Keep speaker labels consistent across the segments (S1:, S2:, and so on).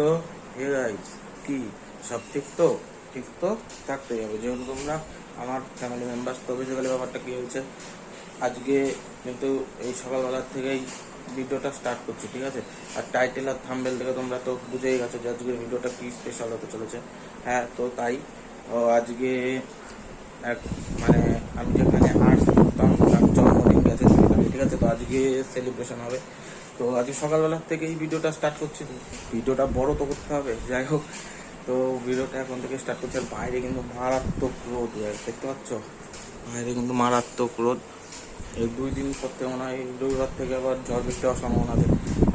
S1: তো hey guys, কি সব ঠিক তো? ঠিক তো থাকতে হবে, যেহেতু তোমরা আমার ফ্যামিলি মেম্বার্স। তো বেসিক্যালি ব্যাপারটা কি হয়েছে, আজকে কিন্তু এই সকালবেলার থেকেই ভিডিওটা স্টার্ট করছি, ঠিক আছে? আর টাইটেল আর থাম্বনেল থেকে তোমরা তো বুঝেই গেছো যে আজকের ভিডিওটা কি স্পেশাল হতে চলেছে। হ্যাঁ, তো তাই আজকে এক মানে আমি যেখানে আর্টস করতাম তার জন্মদিন গেছে, ঠিক আছে? তো আজকে সেলিব্রেশন হবে। তো আজকে সকালবেলার থেকে এই ভিডিওটা স্টার্ট করছি। ভিডিওটা বড় তো করতে হবে, যাই হোক। তো ভিডিওটা এখন থেকে স্টার্ট করছি। আর বাইরে কিন্তু মারাত্মক রোদ, দেখতে পাচ্ছ? বাইরে কিন্তু মারাত্মক রোদ। এই 2 দিন পর থেকে মনে হয় রবিবার থেকে আবার ঝড় বৃষ্টি হওয়ার সম্ভাবনা আছে।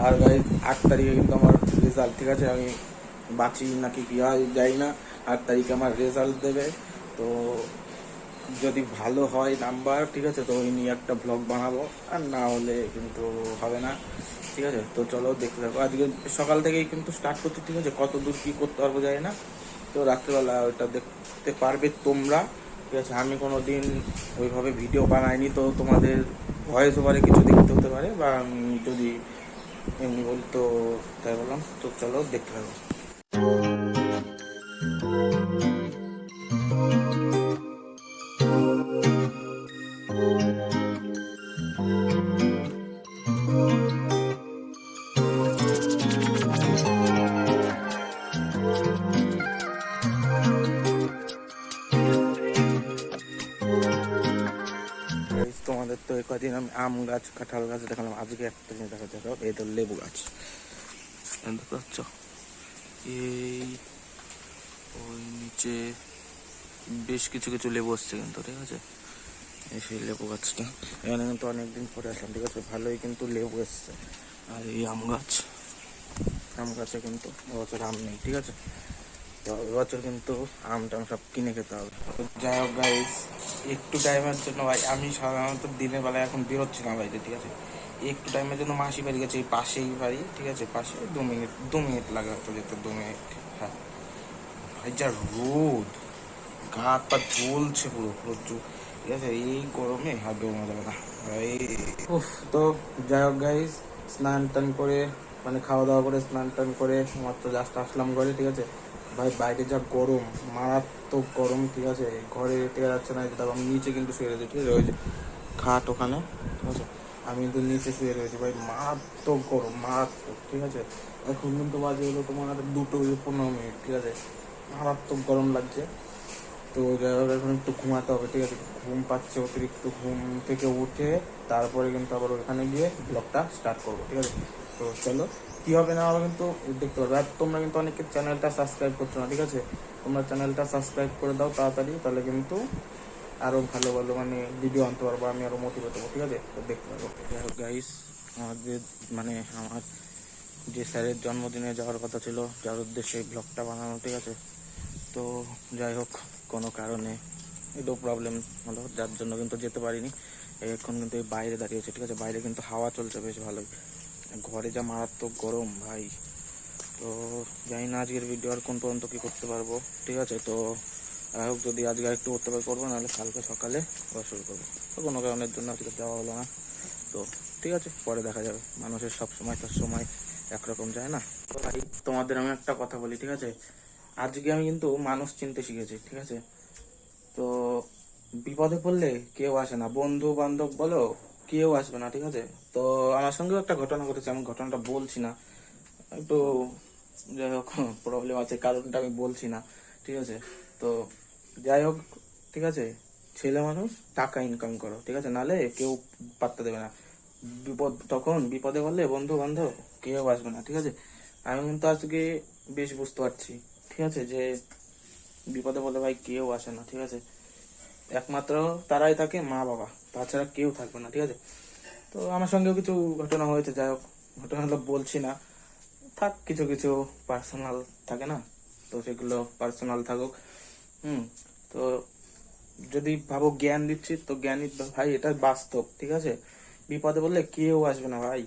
S1: আর গাড়ি 8 তারিখে কিন্তু আমার রেজাল্ট, ঠিক আছে? আমি বাঁচি নাকি কি হয় যাই না, 8 তারিখে আমার রেজাল্ট দেবে। তো যদি ভালো হয় নাম্বার, ঠিক আছে, তো ওই নিয়ে একটা ব্লগ বানাবো। আর না হলে কিন্তু হবে না, ঠিক আছে? তো চলো দেখতে থাকো। আজকে সকাল থেকেই কিন্তু স্টার্ট করছি, ঠিক আছে? কত দূর কী করতে পারবো যায় না, তো রাত্রিবেলা ওইটা দেখতে পারবে তোমরা, ঠিক আছে? আমি কোনো দিন ওইভাবে ভিডিও বানাইনি, তো তোমাদের ভয়েস ওভারে কিছু দেখতে হতে পারে, বা আমি যদি এমনি বলি তো তাই বললাম। তো চলো দেখতে থাকো। তোমাদের তো কদিন আমি আম গাছ কাঁঠাল গাছ দেখালাম, আজকে একটা জিনিস দেখা যাবে, এই তো লেবু গাছ। দেখতে পাচ্ছ? এই ওই নিচে বেশ কিছু কিছু লেবু আসছে কিন্তু, ঠিক আছে? এই সেই লেবু গাছটা, এখানে কিন্তু অনেকদিন পরে আসলাম, ঠিক আছে? ভালোই কিন্তু লেবু এসছে। আর এই আম গাছে কিন্তু এবছর আম নেই, ঠিক আছে? তো এবছর কিন্তু টাম সব কিনে খেতে হবে। যাই হোক গাইস, একটু টাইমের জন্য ভাই আমি সাধারণত দিনের বেলায় এখন বেরোচ্ছি না বাইরে, ঠিক আছে? একটু টাইমের জন্য মাসি বাড়ি গেছে, এই পাশেই বাড়ি, ঠিক আছে? পাশে 2 মিনিট লাগে হয়তো যেতে, 2 মিনিট। হ্যাঁ ভাই, যা রোদ, গা হাত পা জ্বলছে পুরো প্রচুর, ঠিক আছে? এই গরমে আর বেরোনো যাবে না ভাই। উফ, তো যাই হোক গাইস, স্নান টান করে মানে খাওয়া দাওয়া করে স্নান টান করে মাত্র জাস্ট আসলাম ঘরে, ঠিক আছে? ভাই বাইরে যা গরম, মারাত্মক গরম, ঠিক আছে? ঘরে টেকা যাচ্ছে না। যেটা আমি নিচে কিন্তু শুয়ে রয়েছি, ঠিক আছে? ওই যে খাট ওখানে, ঠিক আছে? আমি কিন্তু নিচে শুয়ে রয়েছি ভাই, মারাত্মক গরম, মারাত্মক, ঠিক আছে? এখন কিন্তু বাজে হলো তোমার 2:15, ঠিক আছে? মারাত্মক গরম লাগছে। তো যাই হোক, এখন একটু ঘুমাতে হবে, ঠিক আছে? ঘুম পাচ্ছে অতিরিক্ত, ঘুম থেকে উঠে তারপরে কিন্তু আবার ওখানে গিয়ে ব্লগটা স্টার্ট করবো, ঠিক আছে? তো চলো, কি হবে না হবে কিন্তু দেখতে পারবে। আর তোমরা কিন্তু অনেকে চ্যানেলটা সাবস্ক্রাইব করছো না, ঠিক আছে? তোমরা চ্যানেলটা সাবস্ক্রাইব করে দাও তাড়াতাড়ি, তাহলে কিন্তু আরো ভালো ভালো মানে ভিডিও আনতে পারবো, আমি আরো মোটিভেট হবো, ঠিক আছে? তো দেখতে পারবো। যাই হোক গাইস, আমাদের মানে আমার যে স্যারের জন্মদিনে যাওয়ার কথা ছিল, যার উদ্দেশ্যে এই ব্লগটা বানানো, ঠিক আছে? তো যাই হোক, কোনো কারণে একটু প্রবলেম হলো, যার জন্য কিন্তু যেতে পারিনি। এখন কিন্তু এই বাইরে দাঁড়িয়েছে, ঠিক আছে? বাইরে কিন্তু হাওয়া চলছে বেশ ভালোই, ঘরে যা মারাত্মক গরম ভাই। তো জানি না আজকের ভিডিও আর কোন পর্যন্ত কী করতে পারবো, ঠিক আছে? তো যাই হোক, যদি আজকে একটু করতে পারি করবো, নাহলে কালকে সকালে আবার শুরু করবো। তো কোনো কারণের জন্য আজকে যাওয়া হলো না, তো ঠিক আছে, পরে দেখা যাবে। মানুষের সব সময় তার সময় একরকম যায় না। তো ভাই তোমাদের আমি একটা কথা বলি, ঠিক আছে? আজকে আমি কিন্তু মানুষ চিনতে শিখেছি, ঠিক আছে? তো বিপদে পড়লে কেউ আসে না, বন্ধু বান্ধব বলো কেউ আসবে না, ঠিক আছে? তো আমার সঙ্গেও একটা ঘটনা ঘটেছে, আমি ঘটনাটা বলছি না, একটু যাই হোক প্রবলেম আছে, কারণটা আমি বলছি না, ঠিক আছে? তো যাই হোক, ঠিক আছে? ছেলে মানুষ, টাকা ইনকাম করো, ঠিক আছে? নালে কেউ পাত্তা দেবে না। তখন বিপদে পড়লে বন্ধু বান্ধব কেউ আসবে না, ঠিক আছে? আমি কিন্তু আজকে বেশ বুঝতে পারছি, ঠিক আছে, যে বিপদে পড়লে ভাই কেউ আসে না, ঠিক আছে? একমাত্র তারাই থাকে, মা বাবা, তাছাড়া কেউ থাকবে না, ঠিক আছে? তো আমার সঙ্গেও কিছু ঘটনা হয়েছে, যাই হোক ঘটনাগুলো বলছি না, থাক, কিছু কিছু পার্সোনাল থাকে না, তো সেগুলো পার্সোনাল থাকুক। তো যদি ভাবো জ্ঞান দিচ্ছি, তো জ্ঞানী ভাই, এটা বাস্তব, ঠিক আছে? বিপদে বললে কেউ আসবে না ভাই,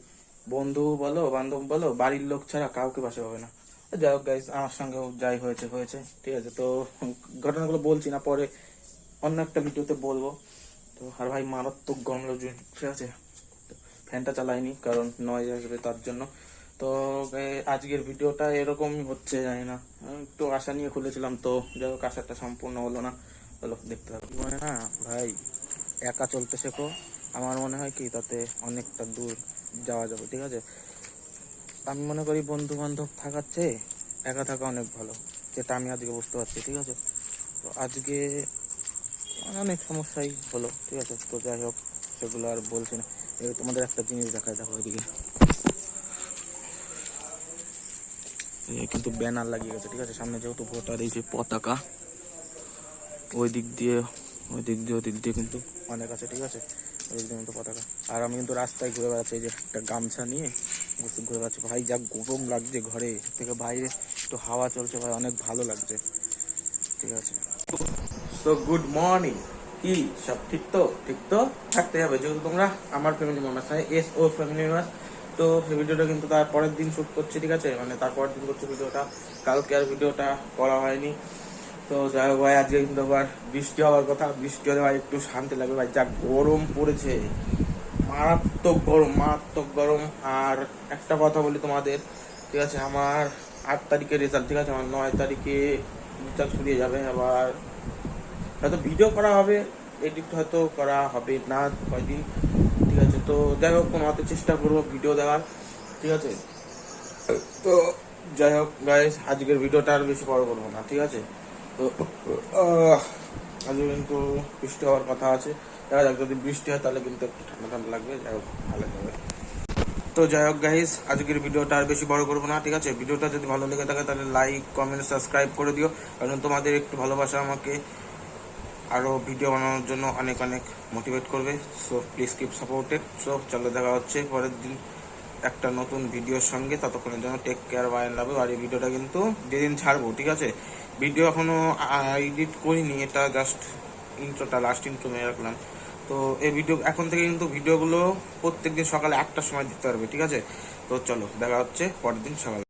S1: বন্ধু বলো বান্ধব বলো, বাড়ির লোক ছাড়া কাউকে পাশে পাবে না। যাই হোক গাইস, আমার সঙ্গেও যাই হয়েছে হয়েছে, ঠিক আছে? তো ঘটনাগুলো বলছি না, পরে অন্য একটা ভিডিওতে বলবো। তো আর ভাই মারাত্মক গরম লাগছে, ঠিক আছে? ফ্যানটা চালাইনি কারণ নয়েজ আসবে তার জন্য। তো আজকের ভিডিওটা এরকমই হচ্ছে, জানি না, আমি একটু আশা নিয়ে খুলেছিলাম, তো যাই হোক আশাটা সম্পূর্ণ হলো না। চলো দেখতে থাকো। মানে না ভাই, একা চলতে শেখো, আমার মনে হয় কি তাতে অনেকটা দূর যাওয়া যাবে, ঠিক আছে। আমি মনে করি বন্ধু বান্ধব থাকার চেয়ে একা থাকা অনেক ভালো, যেটা আমি আজকে বুঝতে পারছি, ঠিক আছে। তো আজকে অনেক সমস্যাই হলো, ঠিক আছে। তো যাই হোক সেগুলো আর বলছি না। এবার তোমাদের একটা জিনিস দেখায়, দেখো এদিকে কিন্তু ব্যানার লাগিয়ে গেছে, ঠিক আছে। সামনে যেহেতু ভোটার, এই যে পতাকা, ওই দিক দিয়ে ওই দিক দিয়ে ওই দিক দিয়ে কিন্তু অনেক আছে, ঠিক আছে। ওই দিক দিয়ে কিন্তু পতাকা। আর আমি কিন্তু রাস্তায় ঘুরে বেড়াচ্ছি, এই যে একটা গামছা নিয়ে ঘুরে বেড়াচ্ছি। ভাই যা গরম লাগছে, ঘরে থেকে বাইরে একটু হাওয়া চলছে ভাই, অনেক ভালো লাগছে, ঠিক আছে। সো গুড মর্নিং, কি সব ঠিক তো? ঠিক তো থাকতে হবে, যেহেতু তোমরা আমার ফ্যামিলি মেম্বার, এস ও ফ্যামিলি মেম্বার। তো এই ভিডিওটা কিন্তু তার পরের দিন শুট করছি, ঠিক আছে, মানে তারপরের দিন করছি ভিডিওটা, কালকে আর ভিডিওটা করা হয়নি। তো যাই হোক ভাই, আজকে কিন্তু আবার বৃষ্টি হওয়ার কথা, বৃষ্টি হলে ভাই একটু শান্তি লাগবে ভাই, যা গরম পড়েছে, মারাত্মক গরম, মারাত্মক গরম। আর একটা কথা বলি তোমাদের, ঠিক আছে, আমার 8 তারিখে রেজাল্ট, ঠিক আছে, আমার 9 তারিখে রিচার্জ ফুরিয়ে যাবে। আবার হয়তো ভিডিও করা হবে, এডিট হয়তো করা হবে না কয়দিন, ঠিক আছে। তো যাই হোক কোনো মতে চেষ্টা করবো ভিডিও দেওয়ার, ঠিক আছে। তো যাই হোক গাইস, আজকের ভিডিওটা আর বেশি বড় করবো না, ঠিক আছে। তো আজকে কিন্তু বৃষ্টি হওয়ার কথা আছে, দেখা যাক, যদি বৃষ্টি হয় তাহলে কিন্তু একটু ঠান্ডা ঠান্ডা লাগবে, যাই হোক ভালো যাবে। তো যাই হোক গাইস, আজকের ভিডিওটা আর বেশি বড় করবো না, ঠিক আছে। ভিডিওটা যদি ভালো লেগে থাকে তাহলে লাইক কমেন্ট সাবস্ক্রাইব করে দিও, কারণ তোমাদের একটু ভালোবাসা আমাকে আরো ভিডিও বানানোর জন্য অনেক অনেক মোটিভেট করবে। So please keep supported. So চলো দেখা হচ্ছে পরের দিন একটা নতুন ভিডিওর সঙ্গে, ততক্ষণের জন্য take care, bye and love you. আর এই ভিডিওটা কিন্তু যেদিন ছাড়বো, ঠিক আছে, ভিডিও এখনো এডিট করিনি, এটা জাস্ট ইন্ট্রোটা, লাস্ট ইন্ট্রো মেরে রাখলাম। তো এই ভিডিও এখন থেকে কিন্তু ভিডিওগুলো প্রত্যেকদিন সকালে 8টার সময় দিতে পারবে, ঠিক আছে। তো চলো দেখা হচ্ছে পরের দিন সকালে।